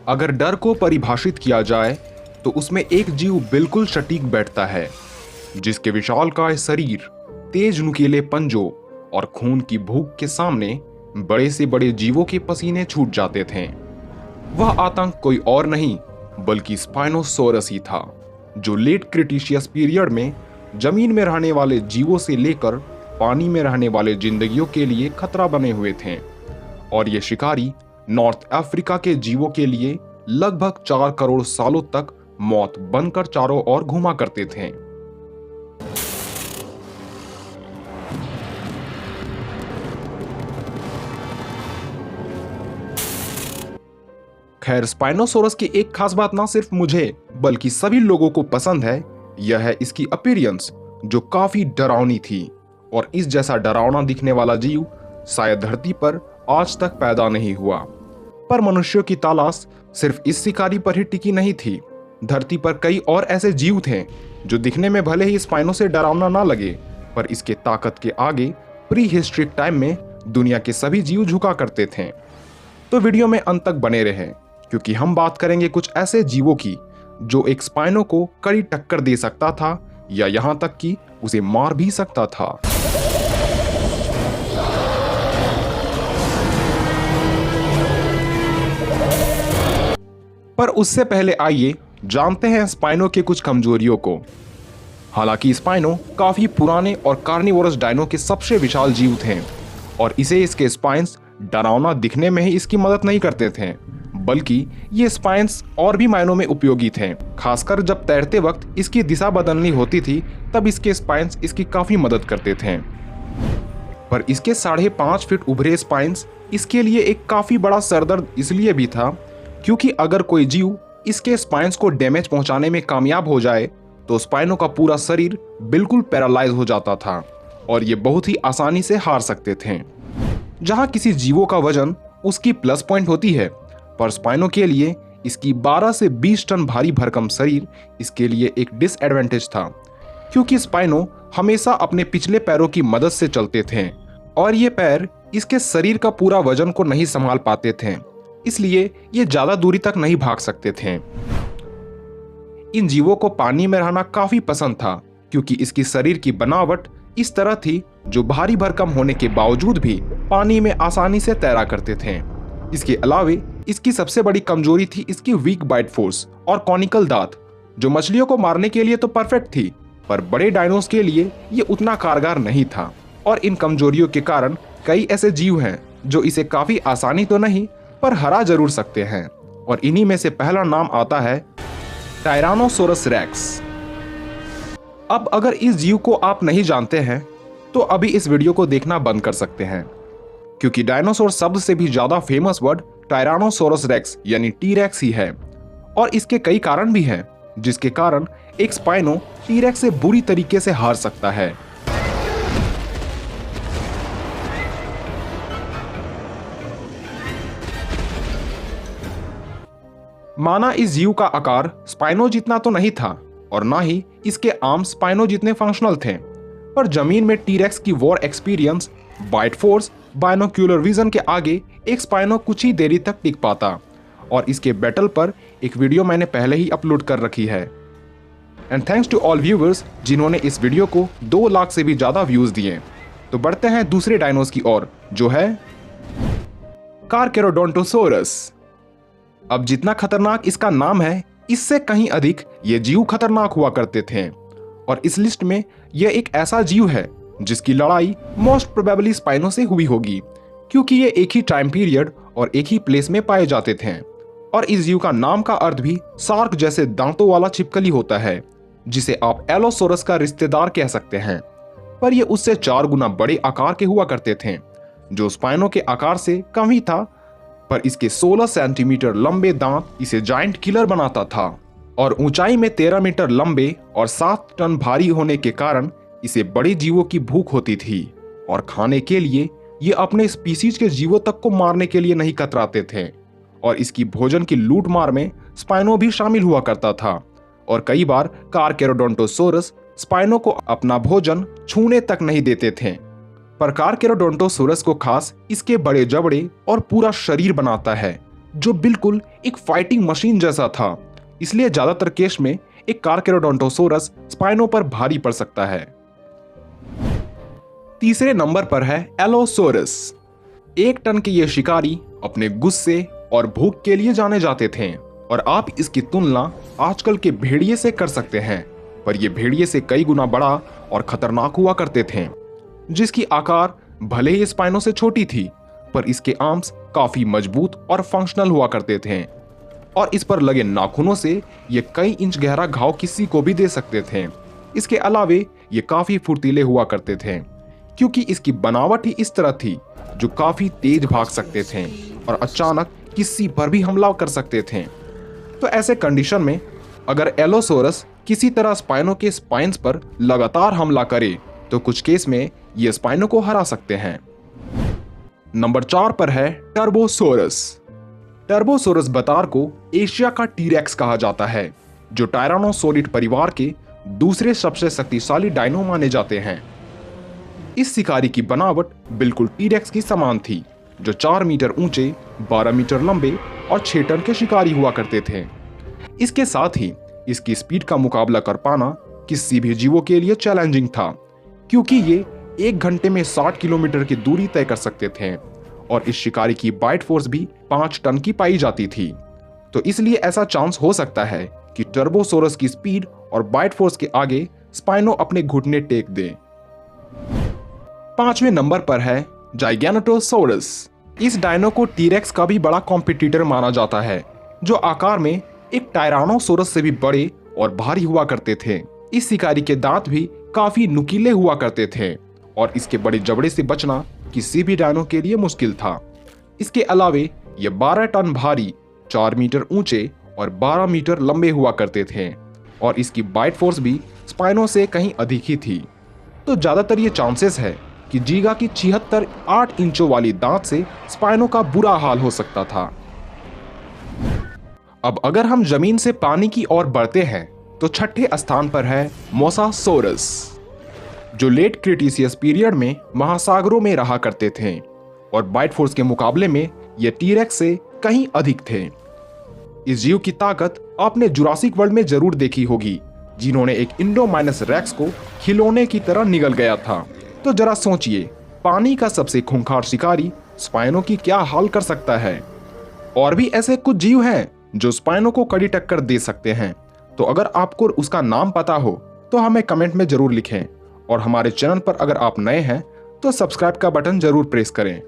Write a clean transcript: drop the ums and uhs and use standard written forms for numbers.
अगर डर को परिभाषित किया जाए तो उसमें एक जीव बिल्कुल सटीक बैठता है, जिसके विशालकाय शरीर, तेज नुकीले पंजों और खून की भूख के सामने बड़े से बड़े जीवों के पसीने छूट जाते थे। वह आतंक कोई और नहीं बल्कि स्पाइनोसोरस ही था, जो लेट क्रिटिशियस पीरियड में जमीन में रहने वाले जीवों से लेकर पानी में रहने वाले जिंदगियों के लिए खतरा बने हुए थे। और ये शिकारी नॉर्थ अफ्रीका के जीवों के लिए लगभग 4 करोड़ सालों तक मौत बनकर चारों ओर घूमा करते थे। खैर, स्पाइनोसोरस की एक खास बात ना सिर्फ मुझे बल्कि सभी लोगों को पसंद है, यह है इसकी अपीयरेंस, जो काफी डरावनी थी। और इस जैसा डरावना दिखने वाला जीव शायद धरती पर आज तक पैदा नहीं हुआ। पर मनुष्यों की तलाश सिर्फ इस शिकारी पर ही टिकी नहीं थी। धरती पर कई और ऐसे जीव थे जो दिखने में भले ही स्पाइनो से डरावना ना लगे, पर इसके ताकत के आगे प्री हिस्ट्रिक टाइम में दुनिया के सभी जीव झुका करते थे। तो वीडियो में अंत तक बने रहें, क्योंकि हम बात करेंगे कुछ ऐसे जीवों की जो एक स्पाइनो को कड़ी टक्कर दे सकता था या यहां तक कि उसे मार भी सकता था। पर उससे पहले आइए जानते हैं स्पाइनो के कुछ कमजोरियों को। हालांकि स्पाइनो काफी पुराने और कार्निवोरस डायनो के सबसे विशाल जीव थे और इसे इसके स्पाइन्स डरावना दिखने में ही इसकी मदद नहीं करते थे, बल्कि ये स्पाइन्स और भी मायनों में उपयोगी थे। खासकर जब तैरते वक्त इसकी दिशा बदलनी होती थी, तब इसके स्पाइन्स इसकी काफी मदद करते थे। पर इसके 5.5 फीट उभरे स्पाइन्स इसके लिए एक काफी बड़ा सरदर्द इसलिए भी था क्योंकि अगर कोई जीव इसके स्पाइन्स को डैमेज पहुंचाने में कामयाब हो जाए तो स्पाइनो का पूरा शरीर बिल्कुल पैरालाइज हो जाता था और ये बहुत ही आसानी से हार सकते थे। जहां किसी जीवों का वजन उसकी प्लस पॉइंट होती है, पर स्पाइनो के लिए इसकी 12 से 20 टन भारी भरकम शरीर इसके लिए एक डिसएडवांटेज था, क्योंकि स्पाइनो हमेशा अपने पिछले पैरों की मदद से चलते थे और ये पैर इसके शरीर का पूरा वजन को नहीं संभाल पाते थे, इसलिए ये ज्यादा दूरी तक नहीं भाग सकते थे। इन जीवों को पानी में रहना काफी पसंद था क्योंकि इसकी शरीर की बनावट इस तरह थी जो भारी भरकम होने के बावजूद भी पानी में आसानी से तैरा करते थे। इसके अलावे इसकी सबसे बड़ी कमजोरी थी इसकी वीक बाइट फोर्स और कॉनिकल दांत, जो मछलियों को मारने के लिए तो परफेक्ट थी, पर बड़े डायनोस के लिए ये उतना कारगर नहीं था। और इन कमजोरियों के कारण कई ऐसे जीव हैं जो इसे काफी आसानी तो नहीं पर हरा जरूर सकते हैं, और इन्हीं में से पहला नाम आता है टायरानोसोरस रेक्स। अब अगर इस जीव को आप नहीं जानते हैं तो अभी इस वीडियो को देखना बंद कर सकते हैं, क्योंकि डायनासोर शब्द से भी ज्यादा फेमस वर्ड टायरानोसोरस रेक्स यानी टी-रेक्स ही है। और इसके कई कारण भी हैं जिसके कारण एक स्पाइनो टी-रेक्स से बुरी तरीके से हार सकता है। माना इस जीव का आकार स्पाइनो जितना तो नहीं था और ना ही इसके आर्म स्पाइनो जितने फंक्शनल थे, पर जमीन में टी-रेक्स की war experience, bite force, binocular vision के आगे एक स्पाइनो कुछ ही देरी तक टिक पाता। और इसके बैटल पर एक वीडियो मैंने पहले ही अपलोड कर रखी है। And thanks to all viewers जिन्होंने इस वीडियो को 2 लाख से भी ज्यादा व्यूज दिए। तो बढ़ते हैं दूसरे डायनोस की ओर, जो है कारकेरोडोंटोसोरस। अब जितना खतरनाक इसका नाम है, इससे कहीं अधिक ये जीव खतरनाक हुआ करते थे। और इस लिस्ट में यह एक ऐसा जीव है जिसकी लड़ाई मोस्ट प्रोबेबली स्पाइनो से हुई होगी, क्योंकि ये एक ही टाइम पीरियड और एक ही प्लेस में पाए जाते थे। और इस जीव का नाम का अर्थ भी शार्क जैसे दांतों वाला छिपकली होता है, जिसे आप एलोसोरस का रिश्तेदार कह सकते हैं। पर ये उससे 4 गुना बड़े आकार के हुआ करते थे, जो स्पाइनो के आकार से कम ही था, पर इसके 16 सेंटीमीटर लंबे दांत इसे जायंट किलर बनाता था। और ऊंचाई में 13 मीटर लंबे और 7 टन भारी होने के कारण इसे बड़े जीवों की भूख होती थी और खाने के लिए ये अपने स्पीसीज के जीवों तक को मारने के लिए नहीं कतराते थे। और इसकी भोजन की लूट मार में स्पाइनो भी शामिल हुआ करता था और कई बार कारकेरोडोंटोसोरस स्पाइनो को अपना भोजन छूने तक नहीं देते थे। पर कारकेरोडोंटोसोरस को खास इसके बड़े जबड़े और पूरा शरीर बनाता है, जो बिल्कुल एक फाइटिंग मशीन जैसा था। इसलिए ज्यादातर केस में एक कारकेरोडोंटोसोरस स्पाइनो पर भारी पड़ सकता है। तीसरे नंबर पर है एलोसोरस। 1 टन के ये शिकारी अपने गुस्से और भूख के लिए जाने जाते थे और आप इसकी तुलना आजकल के भेड़िए से कर सकते हैं, पर ये भेड़िए से कई गुना बड़ा और खतरनाक हुआ करते थे, जिसकी आकार भले ही स्पाइनो से छोटी थी, पर इसके आर्म्स काफी मजबूत और फंक्शनल हुआ करते थे और इस पर लगे नाखूनों से ये कई इंच गहरा घाव किसी को भी दे सकते थे। इसके अलावे ये काफी फुर्तीले हुआ करते थे, क्योंकि इसकी बनावट ही इस तरह थी जो काफी तेज भाग सकते थे और अचानक किसी पर भी हमला कर सकते थे। तो ऐसे कंडीशन में अगर एलोसोरस किसी तरह स्पाइनो के स्पाइन्स पर लगातार हमला करे तो कुछ केस में ये स्पाइनो को हरा सकते हैं। नंबर 4 पर है टर्बोसोरस। टर्बोसोरस बतार को एशिया का टीरेक्स कहा जाता है, जो टायरानोसोरिड परिवार के दूसरे सबसे शक्तिशाली डायनो माने जाते हैं। इस शिकारी की बनावट बिल्कुल टीरेक्स की समान थी, जो 4 मीटर ऊंचे, 12 मीटर लंबे और 6 टन के शिकारी हुआ करते थे। इसके साथ ही इसकी स्पीड का मुकाबला कर पाना किसी भी जीवों के लिए चैलेंजिंग था, क्योंकि ये 1 घंटे में 60 किलोमीटर की दूरी तय कर सकते थे और इस शिकारी की बाइट फोर्स भी 5 टन की पाई जाती थी। तो इसलिए ऐसा चांस हो सकता है कि टर्बोसोरस की स्पीड और बाइट फोर्स के आगे स्पाइनो अपने घुटने टेक दे। 5वें नंबर पर है जाइगैनोटोसोरस। इस डायनो को टीरेक्स का भी बड़ा कॉम्पिटिटर माना जाता है, जो आकार में एक टायरानोसोरस से भी बड़े और भारी हुआ करते थे। इस शिकारी के दांत भी काफी नुकीले हुआ करते थे और इसके बड़े जबड़े से बचना किसी भी डायनो के लिए मुश्किल था। इसके अलावे ये 12 टन भारी, 4 मीटर ऊंचे और 12 मीटर लंबे हुआ करते थे और इसकी बाइट फोर्स भी स्पाइनो से कहीं अधिक ही थी। तो ज्यादातर ये चांसेस है कि जीगा की 76 8 इंचों वाली दांत से स्पाइनो का बुरा हाल हो सकता था। अब अगर हम जमीन से पानी की ओर बढ़ते हैं तो 6ठे स्थान पर है मोसासोरस, जो लेट क्रिटेशियस पीरियड में महासागरों में रहा करते थे और बाइट फोर्स के मुकाबले में ये टीरेक्स से कहीं अधिक थे। इस जीव की ताकत आपने जुरासिक वर्ल्ड में जरूर देखी होगी, जिन्होंने एक इंडोमाइनस रेक्स को खिलौने की तरह निगल गया था। तो जरा सोचिए, पानी का सबसे खूंखार शिकारी स्पाइनो की क्या हाल कर सकता है। और भी ऐसे कुछ जीव हैं जो स्पाइनो को कड़ी टक्कर दे सकते हैं। तो अगर आपको उसका नाम पता हो तो हमें कमेंट में जरूर लिखें और हमारे चैनल पर अगर आप नए हैं तो सब्सक्राइब का बटन जरूर प्रेस करें।